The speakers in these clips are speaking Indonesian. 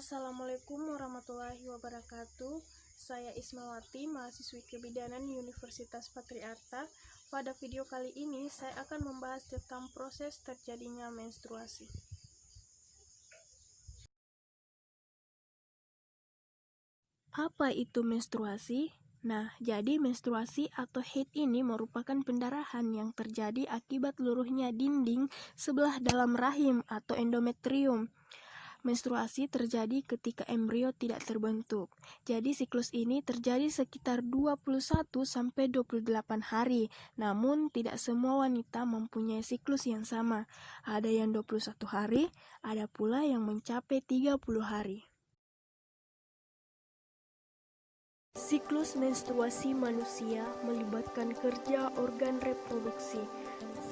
Assalamualaikum warahmatullahi wabarakatuh. Saya Ismawati, mahasiswi kebidanan Universitas Patriarta. Pada video kali ini, saya akan membahas tentang proses terjadinya menstruasi. Apa itu menstruasi? Nah, jadi menstruasi atau haid ini merupakan pendarahan yang terjadi akibat luruhnya dinding sebelah dalam rahim atau endometrium. Menstruasi terjadi ketika embrio tidak terbentuk. Jadi siklus ini terjadi sekitar 21-28 hari. Namun tidak semua wanita mempunyai siklus yang sama. Ada yang 21 hari, ada pula yang mencapai 30 hari. Siklus menstruasi manusia melibatkan kerja organ reproduksi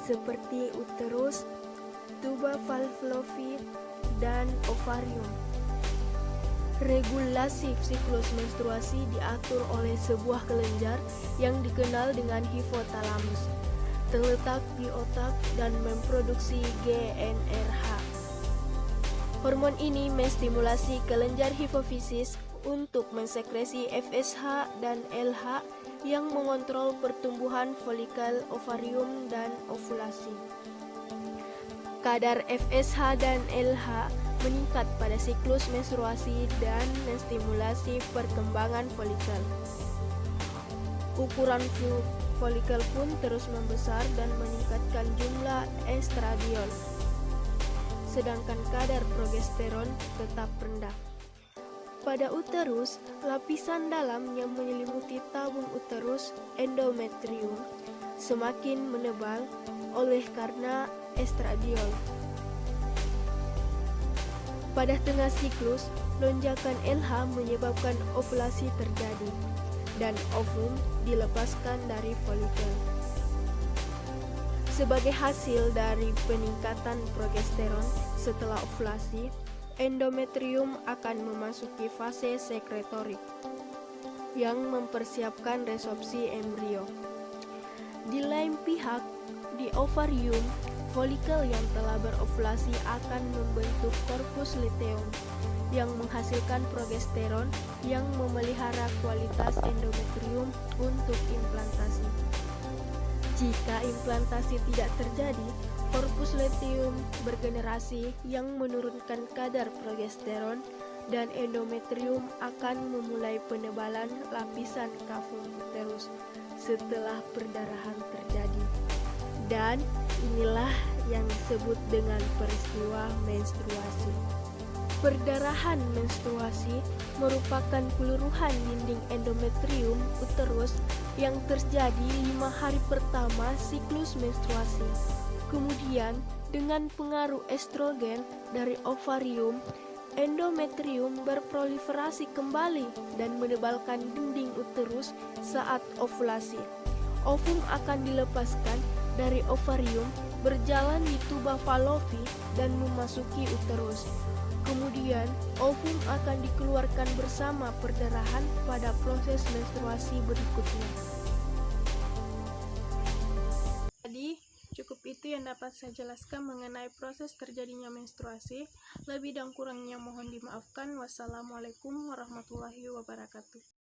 seperti uterus, tuba fallopi, dan ovarium. Regulasi siklus menstruasi diatur oleh sebuah kelenjar yang dikenal dengan hipotalamus, terletak di otak dan memproduksi GnRH. Hormon ini menstimulasi kelenjar hipofisis untuk mensekresi FSH dan LH yang mengontrol pertumbuhan folikel ovarium dan ovulasi. Kadar FSH dan LH meningkat pada siklus menstruasi dan menstimulasi perkembangan folikel. Ukuran folikel pun terus membesar dan meningkatkan jumlah estradiol. Sedangkan kadar progesteron tetap rendah. Pada uterus, lapisan dalam yang menyelimuti tabung uterus, endometrium, semakin menebal oleh karena estradiol. Pada tengah siklus, lonjakan LH menyebabkan ovulasi terjadi dan ovum dilepaskan dari folikel. Sebagai hasil dari peningkatan progesteron setelah ovulasi, endometrium akan memasuki fase sekretorik yang mempersiapkan resorpsi embrio. Di lain pihak, di ovarium, folikel yang telah berovulasi akan membentuk korpus luteum yang menghasilkan progesteron yang memelihara kualitas endometrium untuk implantasi. Jika implantasi tidak terjadi, korpus luteum bergenerasi yang menurunkan kadar progesteron dan endometrium akan memulai penebalan lapisan kafum uterus setelah perdarahan terjadi. Dan inilah yang disebut dengan peristiwa menstruasi. Perdarahan menstruasi merupakan peluruhan dinding endometrium uterus yang terjadi 5 hari pertama siklus menstruasi. Kemudian, dengan pengaruh estrogen dari ovarium, endometrium berproliferasi kembali dan menebalkan dinding uterus saat ovulasi. Ovum akan dilepaskan dari ovarium, berjalan di tuba fallopi dan memasuki uterus. Kemudian, ovum akan dikeluarkan bersama perdarahan pada proses menstruasi berikutnya. Jadi, cukup itu yang dapat saya jelaskan mengenai proses terjadinya menstruasi. Lebih dan kurangnya mohon dimaafkan. Wassalamualaikum warahmatullahi wabarakatuh.